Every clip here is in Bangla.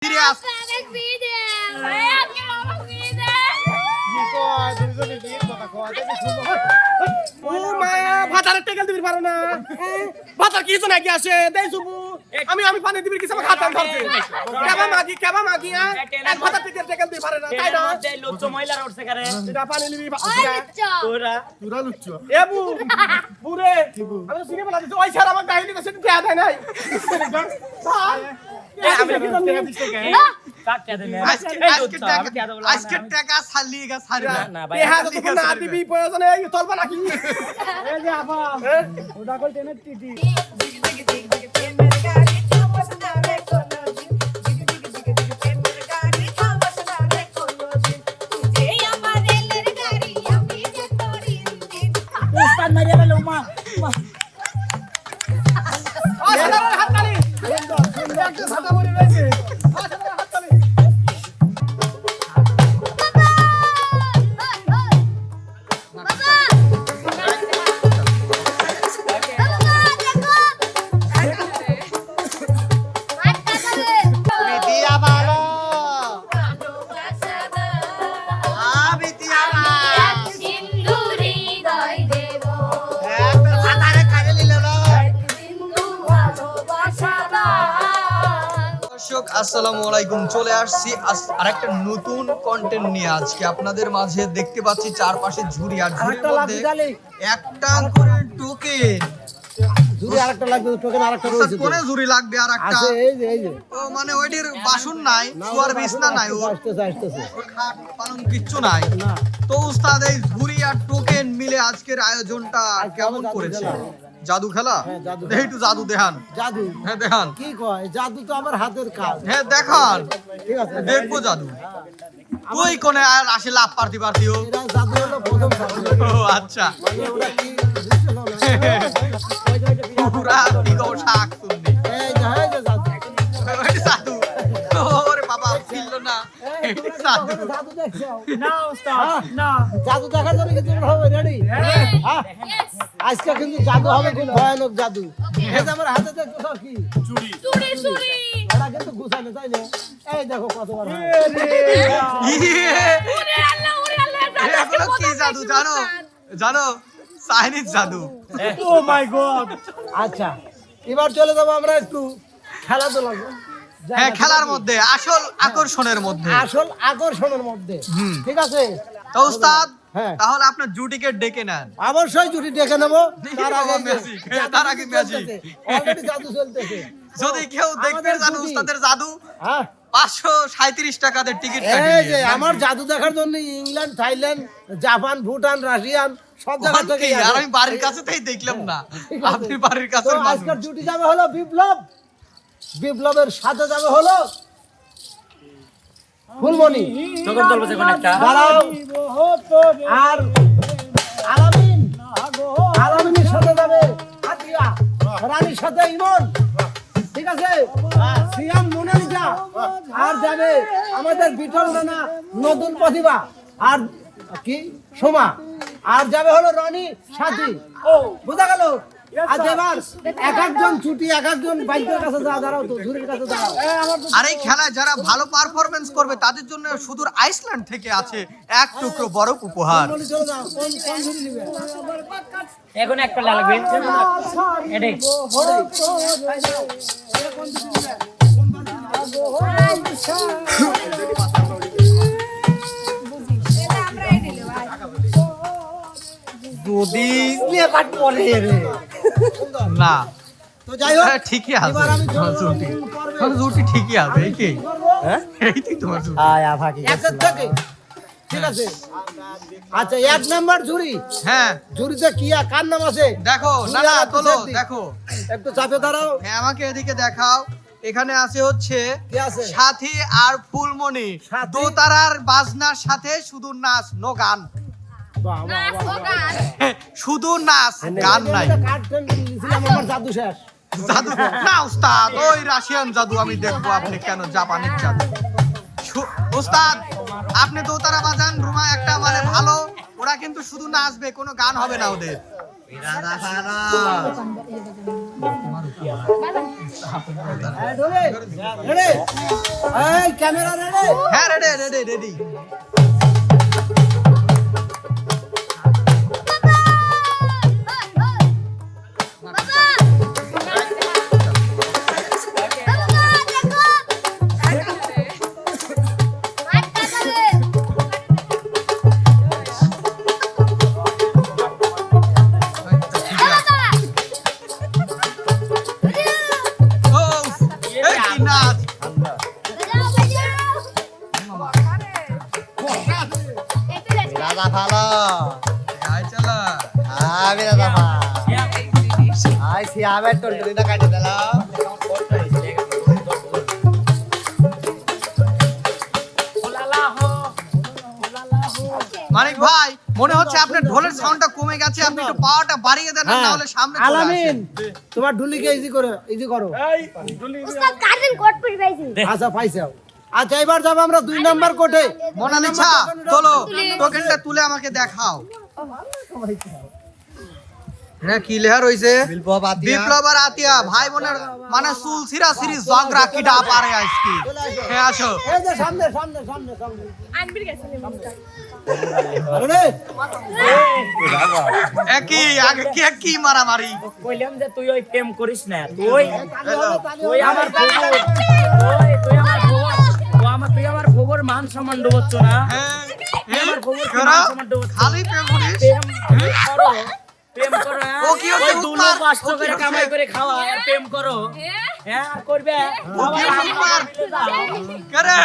Serious. ভাতারের টেকেল দিবি পারো না ভাতার কিছু নাকি আসে দেই সুবু আমি পানি দিবি কিছু খাতাম ধরতে কেবা মাগি এক ভাতার টেকেল দিবি পারে না তাই না দেই লুচ্চ মহিলার উঠছে করে এটা পানি নিবি তোরা লুচ্চ এ বুরে আমি সিনে বলা দিছি ওই স্যার আমার গাইলি কইছে কি আদায় নাই আজকে টাকা ছাড়লিয়ে ছাড়ি না ভাই না দিবি প্রয়োজনে চলবা নাকি এই যে আপা ওটা কল টেনে টিটি উস্তাদ মারিয়া গেল মা হাততালি সুন্দর ছাতা পরে রয়েছে হাততালি আসসালামু আলাইকুম চলে আসছি আরেকটা নতুন কন্টেন্ট নিয়ে আজকে আপনাদের মাঝে দেখতে পাচ্ছি চারপাশে ঝুড়ি আর ঝুড়ির মধ্যে একটা করে টোকেন ঝুড়ি আরেকটা লাগবে টোকেন আরেকটা রয়েছে কোনে ঝুড়ি লাগবে আরেকটা আছে এই যে ও মানে ওইটির বাসন নাই শুয়ার বিছনা নাই ও আসতেছে খাট পালং কিচ্ছু নাই তো উস্তাদ এই ঝুড়ি আর টোকেন মিলে আজকের আয়োজনটা কেমন করেছে জাদু খেলা দেখি একটু জাদু দেখান জাদু হ্যাঁ দেখান কি কয় জাদু তো আমার হাতের কাজ হ্যাঁ দেখান ঠিক আছে দেখবো জাদু তুই কোনে আর আসে লাভ পারতিও এটা জাদু হলো প্রথম জাদু ও আচ্ছা মানে ওরা কি বুঝতে পারলো না পুরা দিগো শাক শুননি এই যে জাদু ওই জাদু ওরে বাবা ফিরলো না জাদু জাদু দেখছো না উস্তাদ না জাদু দেখার জন্য কি তোমরা হবে রেডি হ্যাঁ আজকে কিন্তু জাদু হবে খুব ভয়ানক জাদু এই যে আমার হাতে দেখছো কি চুরি এটা কিন্তু গুছানো তাই না এই দেখো কতবার হয় এগুলো কি জাদু জানো জানো চাইনিজ জাদু ও মাই গড আচ্ছা এবার চলে যাবো আমরা একটু খেলাধুলা হ্যাঁ খেলার মধ্যে আসল আকর্ষণের মধ্যে আসল আকর্ষণের মধ্যে ঠিক আছে তো উস্তাদ হ্যাঁ। তাহলে আপনার জুটিকে ডেকে নেন অবশ্যই জুটি ডেকে নেবো তার আগে ম্যাজিক অলরেডি জাদু চলতেছে যদি কেউ দেখতে চান উস্তাদের জাদু হ্যাঁ 537 টাকাতে টিকিট এই যে আমার জাদু দেখার জন্য England Thailand Japan Bhutan Russian সব জায়গা থেকে আর আমি বাড়ির কাছে থেকেই দেখলাম না আপনি বাড়ির কাছে আজকের জুটি যাবে হলো বিপ্লবের সাথে যাবে হলো ফুলমণি তখন চলবে কোন একটা দাঁড়াও আর আলামিনের সাথে যাবে আতিয়া রানীর সাথে ইমন ঠিক আছে সিয়াম মোনালিসা আর যাবে আমাদের বিটল রানা নতুন প্রতিভা আর কি সোমা আর যাবে হলো রনি সাথী ও বুঝা গেল আজ এবার এক একজন ছুটি এক একজন বাইকের কাছে দাঁড়াও তো ঝুড়ির কাছে দাঁড়াও আর এই খেলায় যারা ভালো পারফরম্যান্স করবে তাদের জন্য সুদূর আইসল্যান্ড থেকে আছে এক টুকরো বরফ উপহার চলে যাও কোন ঝুড়ি নিবে এখন একটা লাগবে এটাই যদি নিয়ে কাট পড়ে রে না তো যাই হোক হ্যাঁ, ঠিকই আছে এবার আমি তোমার জুটি তোমার জুটি ঠিকই আছে এই কি হ্যাঁ এইটাই তোমার জুটি আয়া ফাঁকি একের থেকে ঠিক আছে আচ্ছা এক নাম্বার ঝুড়ি হ্যাঁ ঝুড়িতে কি কার নাম আছে দেখো না না তোলো দেখো একটু চাপে দাঁড়াও হ্যাঁ আমাকে এদিকে দেখাও এখানে আছে হচ্ছে কি আছে সাথী আর ফুলমণি সাথী? দোতারার বাজনার সাথে শুধু নাচ নো গান বাহ, বাহ, বাহ, বাহ। শুধু নাচ গান নাই কার্ড নিয়েছিলাম আমার জাদু শেষ জাদু না উস্তাদ ওই রাশিয়ান জাদু আমি দেখবো আপনি কেন জাপানিজ জাদু উস্তাদ আপনি দোতারা বাজান রুমা একটা মানে ভালো ওরা কিন্তু শুধু নাচবে কোনো গান হবে না ওদের রেডি এই ক্যামেরা রেডি হ্যাঁ রেডি রেডি রেডি ও এই কি নাচ দাদা ভালো আয় চলা আমি দাদা আই সি আবার টলটলিটা কাটে দিলাম মানিক ভাই মনে হচ্ছে আপনার ঢোলের সাউন্ডটা কমে গেছে আপনি একটু পাওয়ারটা বাড়িয়ে দেন না হলে সামনে চলে আলামিন আসেন তোমার ঢুলিকে ইজি করো উস্তাদ কার্টুন কোড পড়ি পাইছি আচ্ছা পাইছাও আচ্ছা এবার যাব আমরা 2 নাম্বার কোর্টে মোনালিসা চলো টোকেনটা তুলে আমাকে দেখাও হ্যাঁ কি লেহার হইছে বিপ্লব আতিয়া। বিপ্লব আর আতিয়া ভাই বোনের মানে চুল সিরা সিরি ঝগড়া কিডা পারে আজকে হ্যাঁ আসো এই যে সামনে সামনে সামনে সামনে আনবির গেছে রেডি একই আগে কি কি মারামারি কইলাম যে তুই ওই প্রেম করিস না তুই আমার খবর তুই আমার খবর মান সম্মান ডুবচ্ছ না হ্যাঁ তুই আমার খবর কি করো? মান সম্মান ডুবচ্ছ খালি প্রেম করিস প্রেম করো ও কি হচ্ছে ওই দুলো উত্তর? কষ্ট ও কি করে হচ্ছে? কামাই করে খাওয়া আর প্রেম করো হ্যাঁ আর করবে কি উত্তর? করে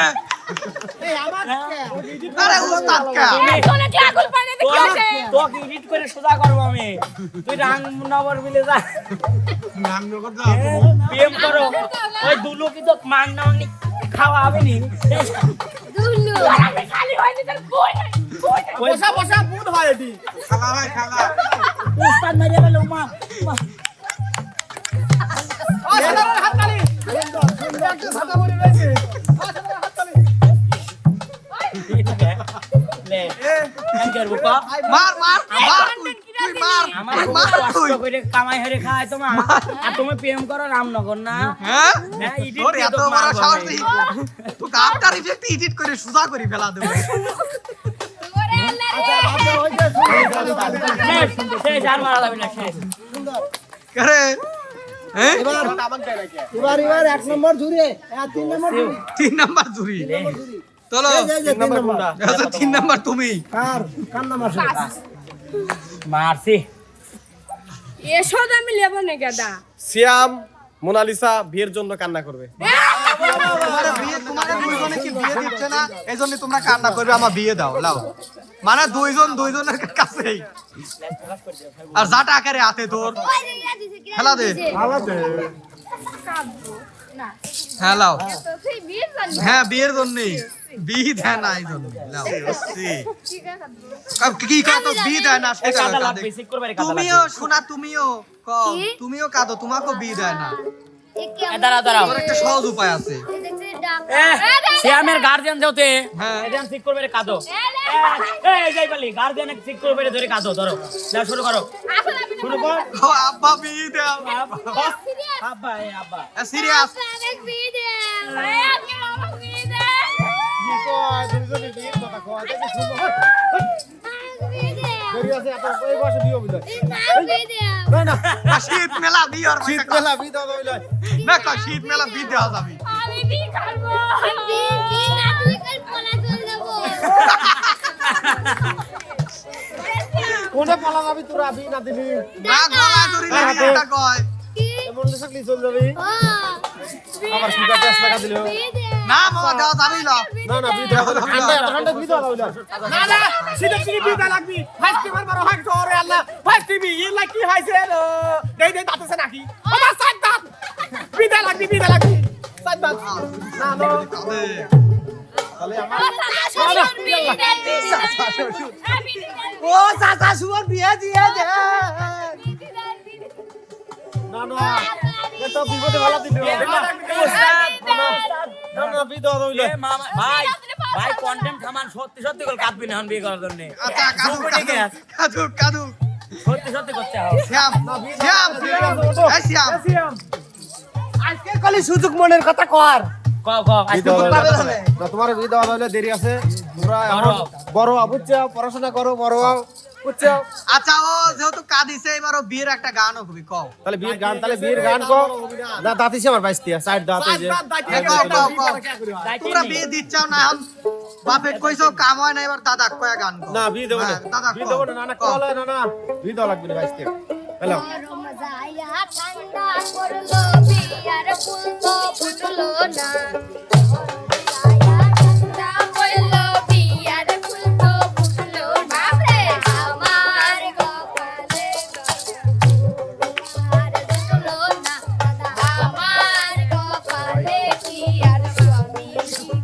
আরে উস্তাদ কা কোনে কি আগুন পানি দেখি আছে তোকে এডিট করে সোজা করবো আমি তুই রাং নগর মিলে যা প্রেম করো ওই দুলো কি তো মান না খাওয়া হবে নি দুলু খালি হয়নি তার কই বসা বসা বুধ হয় এটি উস্তাদ মেরে গেল মা অসাধারণ হাততালি সুন্দর ছাতা পরে রয়েছে অসাধারণ হাততালি লে কি করবো কা মার মার মার তুই মার আমার তুই খুব মার কষ্ট তুই করে কামাই হরে খায় তোমার আর তুমি প্রেম করো রামনগর না হ্যাঁ হ্যাঁ এডিট তোর দিয়ে এত তো বড় মারবো সাহস আমি। নেই তুই আফটার ইফেক্ট এডিট করে সুজা করে ফেলা দেব ওরে আল্লাহ রে শেষ আর মারা যাবে না শেষ করে হ্যাঁ এবার 1 নম্বর জুড়ে 3 নম্বর জুড়ে 3 নাম্বার জুরি চলো এই যে 3 নম্বর আচ্ছা 3 নাম্বার তুমি কার নাম্বার সেটা মারছি এসো আমি লেব না গাদা সিয়াম মোনালিসা বিয়ের জন্য কান্না করবে তোমার দুইজনে কি বিয়ে দিচ্ছে না এইজন্য তোমরা কান্না করবে আমার বিয়ে দাও লাও মানে দুইজনের কাছেই আর যাটা আকারে হাতে তোর খেলা দে না হ্যাঁ লাও তো সেই বীর জানি হ্যাঁ বিয়ের জন্যই বিয়ে দেয় না এই জন্য লাও ঠিক আছে কি কত বিয়ে দেয় না সেটা কাদা কাঁদে। লাগবে চেক করবে কাদা তুমিও লাগবে শোনা তুমিও কও কি? তুমিও কাঁদো তোমাকেও বিয়ে দেয় না দাঁড়াও দাঁড়াও তোর একটা সহজ উপায় আছে শ্যামের গার্জিয়ান যাওতে হ্যাঁ। গার্জিয়ান ঠিক করবে কাদো এই যাই বলি গার্জিয়ান ঠিক করবে ধরে কাদো ধরো না শুরু করো শুরু কর ও আব্বা বিয়ে দাও আব্বা এই আব্বা সিরিয়াস শীত মেলা বিয়ে আর শীত মেলা বিয়ে দাও না কা শীত মেলা বিয়ে দেওয়া যাবে আমি বি করব আমি বি না তুই কাল পলা চল যাব কোনে পালা যাবি তোরা বি না দিবি না গলা ধরি না এটা কয় এমন লিখলি চল যাবি আবার সুগা পেছ লাগা দিল না মামা দেওয়া যাবেই না না না বি দাও ঠান্ডা বি দাও না না সিধা সিধি বিয়ে লাগবি ফার্স্ট টিমার বড় হয় তোরে আল্লাহ ফার্স্ট টিভি ই লাইক কি হইছে দেই দেই দাঁতছে নাকি আমার সাত দাঁত বিয়ে লাগবি সাত দাঁত না নো ও চাচা সুর বিয়ে দিয়ে দে না না এটা বিপদে ভালো দিল না না বি দাও এ মামা ভাই ভাই কন্টেন্ট থামান সত্যি সত্যি করে কাঁদবি না এখন বিয়ে করার জন্য আচ্ছা কাদু সত্যি সত্যি করতে হবে শ্যাম শ্যাম এই শ্যাম আজকে খালি সুযোগ মনের কথা কর। ক আজকে পাবে না নে। তোমার বিয়ে দেওয়া হলে দেরি আছে, তোমরা এখন বড় হও, বুঝছো? পড়াশোনা করো, বড় হও, বুঝছো? আচ্ছা ও যেহেতু কাঁদিছে এবারও বিয়ের একটা গানও খুবই কও তাহলে বিয়ের গান, তাহলে বিয়ের গান কো। দাঁত ইসে আমার বাইশ দিয়া, সাইড দাঁত এই যে। তোমরা বিয়ে দিচ্ছাও না এখন বাপের কইছো কাম হয় না এবার দাদা কয়া গান কও। না বিয়ে দেবো না, হ্যাঁ, দাদা বিয়ে কও। দেবো না, না না, কল না না, বিয়ে দেওয়া লাগবে না বাইশ দিয়া। হ্যালো, গরম যায়া ঠান্ডা করলো বিয়ার ফুল তো ফুটলো না ঠান্ডা করলো বিয়ার ফুল তো ফুটলো না রে আমার কপালে আর দেখলো না দাদা আমার কপালে কি আর স্বামী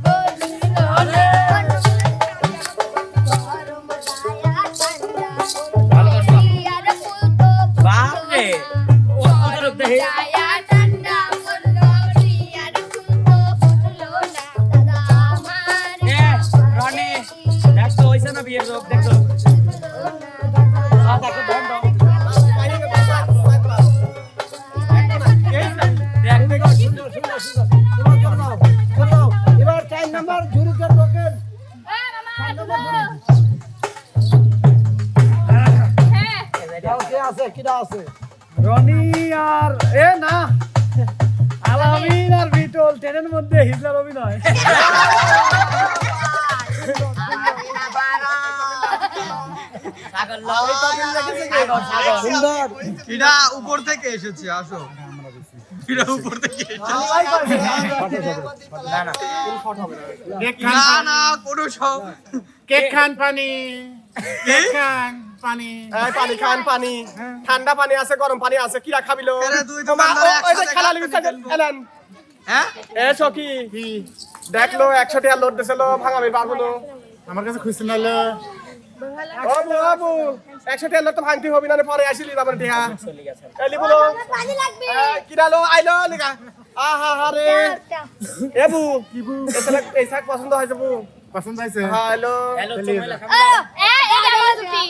বলিল না গরম যায়া ঠান্ডা করলো বিয়ার ফুল তো বাপ রে ও অতরক দেহে যায়া ঠান্ডা করলো বিয়ার ফুল তো ফুটলো না দাদা আমার এ রনি দেখো হইছে না বিয়ের লোক দেখো দেখো দেখ এবার 4 নাম্বার ঝুরি কর লোকের। যাও, কে আছে, কিডা আছে? রনি আর এ না আলামিন আর বিটল ট্রেনের মধ্যে হিজলার অভিনয়। ছাগল লই ছাগল সুন্দর। কিডা উপর থেকে এসেছে আসো কিডা উপর থেকে এসেছে না না না না কোনো সব কেক খান পানি, কি? খান পানি, পানি খান পানি, ঠান্ডা পানি আছে, গরম পানি আছে, কিরা খাবিলো? আরে তুই তো বান্দর একসাথে খেলা খেলা লিবি খেলবো। এলেন হ্যাঁ এ সখি দেখলো 100 টাকা লোড দিছিল ভাঙাবে পারবো না। আমার কাছে খুশি নাইলে বাবু বাবু 100 টাকা লোড তো ভাঙতে হবে না, পরে আসিলি বাবার টিহা চলে গেছে এলি বলো পানি লাগবে কিরালো আইলো লিগা আহা হারে এবু কিবু এই শাক পছন্দ হয়েছে বু? পছন্দ হয়েছে। হ্যালো হ্যালো চমেলা এটা আমার ছুটি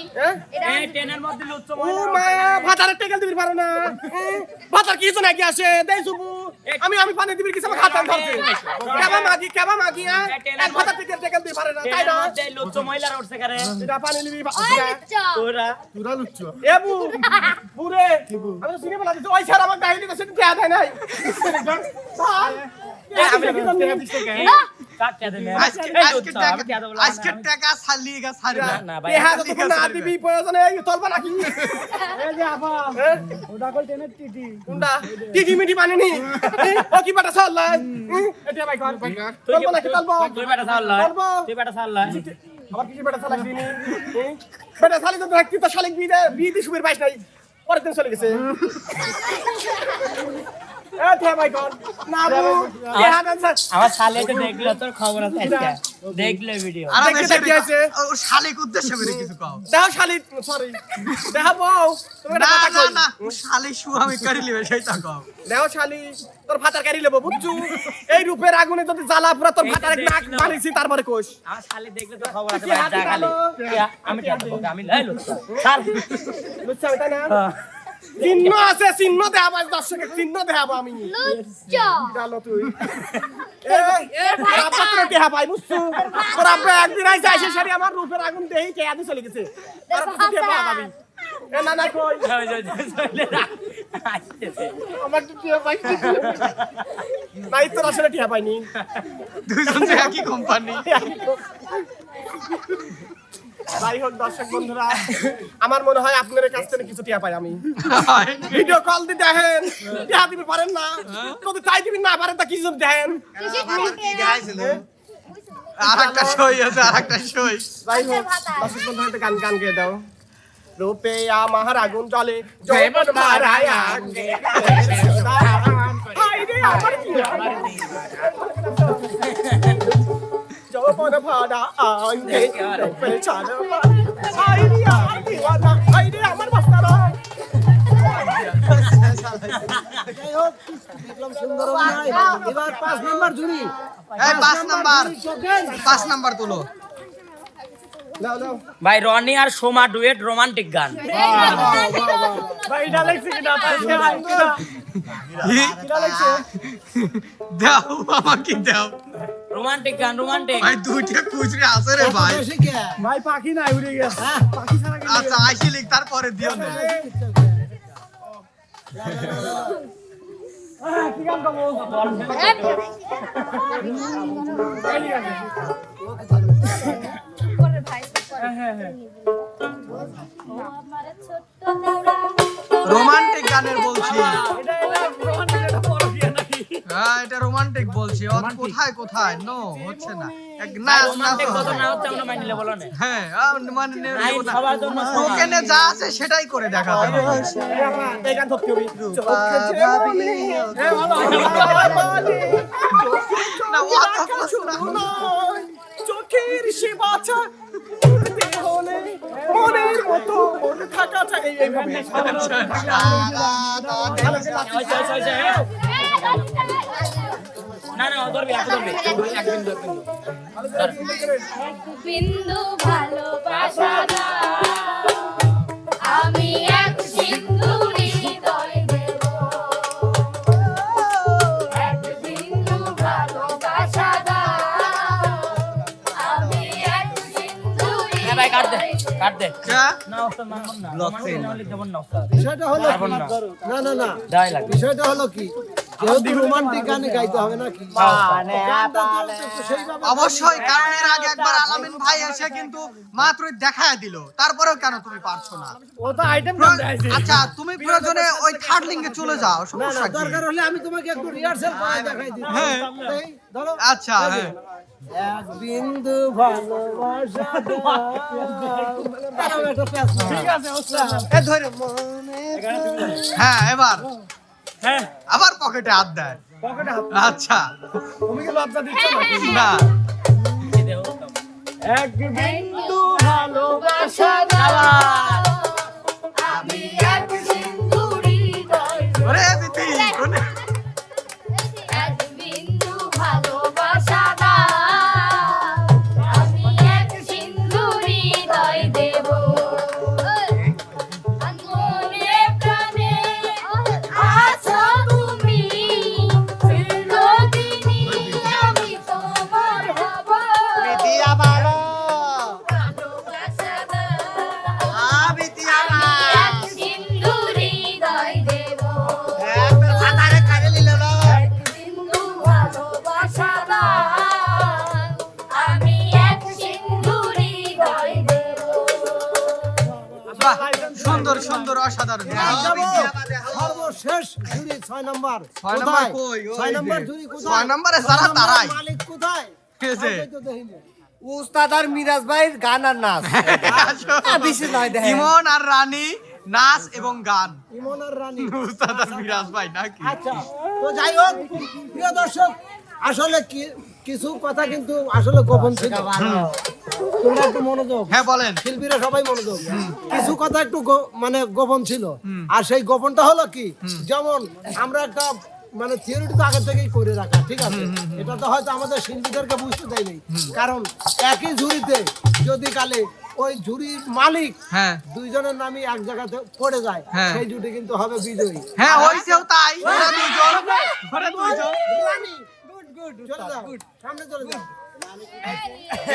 এই ট্রেনের মধ্যে লুচ্চ ও মা ভাতারে টেকেল দিবি পারো না ভাতার কিছু নাকি আসে দেই সুবু আমি পানি দিবি কিছু খাতা ধরছে কেবা মাগি এক ভাতার টেকেল দিবি পারে না তাই না? ট্রেনের মধ্যে লুচ্চ মহিলারা উঠছে কারে এটা পানি নিবি তোরা এবু বুরে আমি তো সিনে বলা দিছি ওই স্যার আমার গাইলি তো সেটা দেয়া দেয় নাই আমি কাটতে দেন আজকে আজকে টাকা ছাড়লিয়ে গা ছাড়ি না না ভাই দেহা তো না দিবি প্রয়োজনে এই তলবা নাকি এই যে আপা ওটা কল টেনে টিটি কোনটা টিটি মিটি পানি নি ও কি বাটা সাল্লা এটা ভাই কর তলবা নাকি তলবা তুই বেটা সাল্লা তুই বেটা সাল্লা আবার কিছু বেটা সালাক দিনি বেটা সালি তো দেখতি তো শালিক বিয়ে দি সুবের বাইশ নাই পরের দিন চলে গেছে এ তে ভাই কর না বু দেহা দেন আমার শালে তো দেখলো তোর খবর আছে আজকে দেখলে ভিডিও আর দেখতে বেশি দেখতে আছে। ও শালিক উদ্দেশ্যে বেরে কিছু কও দেহ শালিক সরি দেহ বউ তুমি না কথা না কই না ও শালিক শু আমি করি লিবে সেইটা কও দেহ শালি তোর ভাতার গাড়ি লেবো বুঝছু এই রূপের আগুনে যদি জ্বালা পুরা তোর ভাতার নাক মারিছি তারপরে কোষ আমার শালে দেখলে তো খবর আছে ভাই জাগালে আমি কি আনবো আমি লাইলো স্যার বুঝছো তাই না চিহ্ন আছে চিহ্ন দেখাবো দর্শকের চিহ্ন দেখাবো আমি লুচ্চা ডালো তুই আব্বা তোর টেহা পাই বুঝছো তোর আব্বা একদিন আইসে আইসে সারি আমার রূপের আগুন দেই টেহা দিয়ে চলে গেছে আর কিছু টেহা পাওয়া যাবি এ না না কই আসতেছে আমার তো টেহা পাই নাই তোর আসলে টেহা পাইনি দুইজন যে একই কোম্পানি যাই হোক দর্শক বন্ধুরা আমার মনে হয় আপনাদের কাছ থেকে কিছু টিয়া পাই আমি ভিডিও কল দিয়ে দেখেন টিয়া দিতে পারেন না যদি তাই দিবি না পারেন তা কিছু দেখেন আরেকটা সই আছে আরেকটা সই যাই হোক দর্শক বন্ধুরা একটা গান গান গেয়ে দাও রূপে আমার আগুন জ্বলে জয়বন মারায় আগে হাই রে আমার কি যৌবন ভাড়া আগে রূপে ছাড়া হাই রে আমার দিওয়ানা হাই রে আমার মাস্টারা যাই হোক, দেখলাম সুন্দর অভিনয়। এবার 5 নাম্বার ঝুরি। এই 5 নাম্বার চোখেন। 5 নাম্বার তুলো নাও নাও ভাই রনি আর সোমা ডুয়েট রোমান্টিক গান ভাই এটা লেখছি কিনা দাও আমাকে দাও রোমান্টিক গান রোমান্টিক ভাই দুইটা খুচরে আছে রে ভাই বেশি কে? ভাই পাখি নাই উড়ে গেছে পাখি ছাড়া কি আচ্ছা আইসি লিখ তারপরে দিও না কি গান গাবো পরের ভাই হ্যাঁ হ্যাঁ আমার ছোট্ট দাদা রোমান্টিক গানের বলছি এটা রোমান্টিক এটা পরকিয়া নাকি হ্যাঁ এটা রোমান্টিক বলছি ও কোথায় কোথায় নো হচ্ছে না এক নাচ রোমান্টিক নাচ কত না হচ্ছে আমরা মাইনিলে বলো না হ্যাঁ মানে আইন সবার জন্য সমান। ওখানে যা আছে সেটাই করে দেখাতে হবে এই গান ধরতে হবে না ও তো চোখের সে বাচ্চা উঠতে হলে মনের মতো মনে থাকাটা এইভাবে না না ধরবি আপু ধরবি একদিন ধরবি বিন্দু ভালোবাসা দাও আমি এক সিন্ধু হৃদয় দেব এক বিন্দু ভালোবাসা দাও আমি এক সিন্ধু হ্যাঁ ভাই কাট দে কাট দে কে? না ওস্তাদ মানব না রোমান্টিক না হলে দেবন না ওস্তাদ বিষয়টা হলো পারবো না। না না না দাই লাগবে বিষয়টা হলো কি যেহেতু রোমান্টিক গানে গাইতে হবে নাকি গানটা তো একটু সেইভাবে অবশ্যই কারণ এর আগে একবার আলামিন ভাই এসে কিন্তু মাত্রই দেখায় দিল তারপরেও কেন তুমি পারছো না ও তো আইটেম গান গাইছে আচ্ছা তুমি প্রয়োজনে ওই থার্ড লিঙ্গে চলে যাও না না সমস্যা কি দরকার হলে আমি তোমাকে একটু রিহার্সাল করে দেখাই দিই হ্যাঁ। এই, ধরো আচ্ছা হ্যাঁ এক বিন্দু ভালোবাসা দাও। তারাও একটা প্যাচ মারো। ঠিক আছে ওস্তাদ এ ধরে মনে হ্যাঁ এবার হ্যাঁ আবার পকেটে হাত দেয় পকেটে হাত আচ্ছা তুমি কি লজ্জা দিচ্ছ নাকি না এক বিন্দু ভালোবাসা দাও আমি এক সিন্ধু হৃদয় দেব ওরে দিদি কোনে এক বিন্দু ভালোবাসা দাও আমি এক সিন্ধু হৃদয় দেব মনে প্রাণে আছো তুমি চিরদিনই আমি তোমার হব ভালোবাসা দাও এক সিন্ধু হৃদয় দেব এক সিন্ধু ভালোবাসা দাও আমি এক সিন্ধু হৃদয় দেব বাহ, সুন্দর সুন্দর অসাধারণ সর্বশেষ জুরি 6 নাম্বার ছয় নাম্বার কোথায়? কই? ওই 6 যে। নাম্বার জুরি কোথায়? 6 নাম্বারে ছয় যারা নাম্বারের তারাই। মালিক কোথায়? কেছে? আমি তো দেখিনি। উস্তাদ আর মিরাজ ভাইয়ের গান আর নাচ বেশি নয় দেখেন ইমন আর রানী নাচ এবং গান ইমন আর রানী। উস্তাদ আর মিরাজ ভাই নাকি আচ্ছা তো যাই হোক প্রিয় দর্শক আসলে কিছু কথা কিন্তু আসলে গোপন ছিল তোমরা একটু মনোযোগ হ্যাঁ বলেন শিল্পীরা সবাই মনোযোগ কিছু কথা একটু মানে গোপন ছিল আর সেই গোপনটা হলো কি যেমন আমরা একটা মানে থিওরিটি তো আগে থেকেই করে রাখা ঠিক আছে এটা তো হয়তো আমাদের শিল্পীদেরকে বুঝতে দেয়নি কারণ একই ঝুড়িতে যদি কালে ওই ঝুড়ির মালিক হ্যাঁ দুইজনের নামই এক জায়গাতে পড়ে যায় হ্যাঁ। সেই জুটি কিন্তু হবে বিজয়ী হ্যাঁ হইছেও তাই ওরা দুইজন ওরা দুইজন চলে যাও সামনে চলে যাও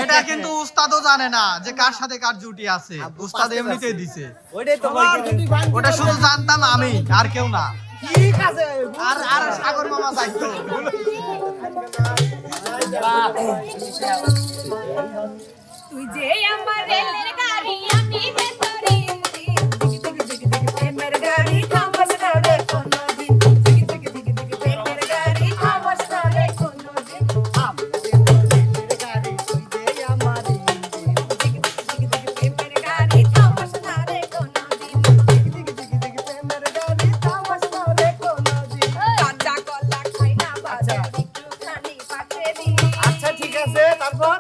এটা কিন্তু উস্তাদও জানে না যে কার সাথে কার জুটি আছে উস্তাদ এমনিতেই দিছে ওইটাই তো সবার জুটি বাইন্ধে ওটা শুধু জানতাম আমি আর কেউ না ঠিক আছে আর আর সাগর মামা যাইতো তুই যে আমার রেলের গাড়ি আমি ভেতরে প্রেমের গাড়ি থামাস না রে কোনোদিন প্রেমের গাড়ি থামাস না রে কোনোদিন প্রেমের গাড়ি থামাস না রে কোনোদিন কাঁচা কলা খাই না বাজার একটুখানি পাঠিয়ে দিই আচ্ছা ঠিক আছে তারপর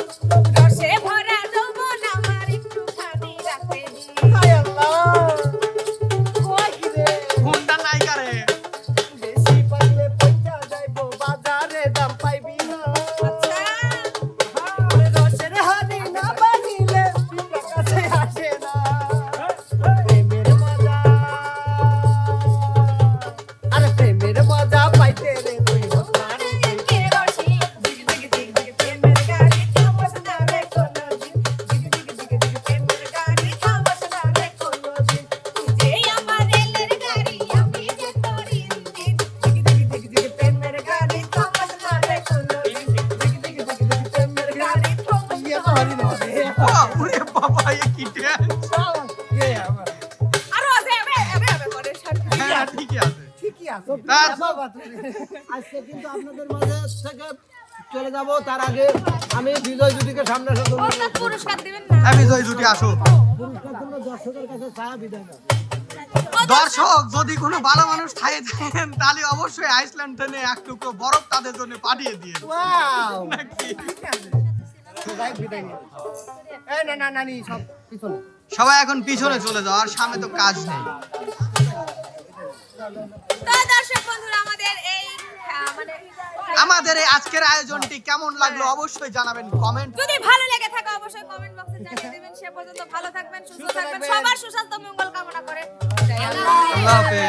রসে ভরা যৌবন আমার একটুখানি রাখতে দিই হায় আল্লাহ কই কি রে কোনটা নায়িকা রে বেশি পাইলে পয়সা যাইবো বাজারে দাম পাইবি না আচ্ছা ওরে রসের হানি না বানিলে পিতা কাছে আসে না প্রেমের মজা আরে প্রেমের ওরে বাবা এ কি dance? আরো আছে করে সরকার হ্যাঁ ঠিকই আছে ঠিকই আছে আজকে কিন্তু আপনাদের মাঝে থেকে চলে যাব তার আগে আমি বিজয় জুটিকে সামনে সাথে ওটা পুরস্কার দিবেন না হ্যাঁ বিজয় জুটি আসো পুরস্কার জন্য দর্শকের কাছে ছায়া বিদায় না দর্শক যদি কোনো ভালো মানুষ থাকে থাকেন তাহলে অবশ্যই আইসল্যান্ড ট্রেনে এক টুকরো বরফ তাদের জন্য পাঠিয়ে দিয়ে ওয়াও নাকি সবাই বিদায় নিয়ে এই না না নানি সব পিছনে সবাই এখন পিছনে চলে যাও আর সামনে তো কাজ নেই তো দর্শক বন্ধুরা আমাদের এই মানে আমাদের এই আজকের আয়োজনটি কেমন লাগলো অবশ্যই জানাবেন কমেন্ট যদি ভালো লেগে থাকে অবশ্যই কমেন্ট বক্সে জানিয়ে দিবেন সে পর্যন্ত ভালো থাকবেন সুস্থ থাকবেন সবার সুস্বাস্থ্য মঙ্গল কামনা করে আল্লাহ হাফেজ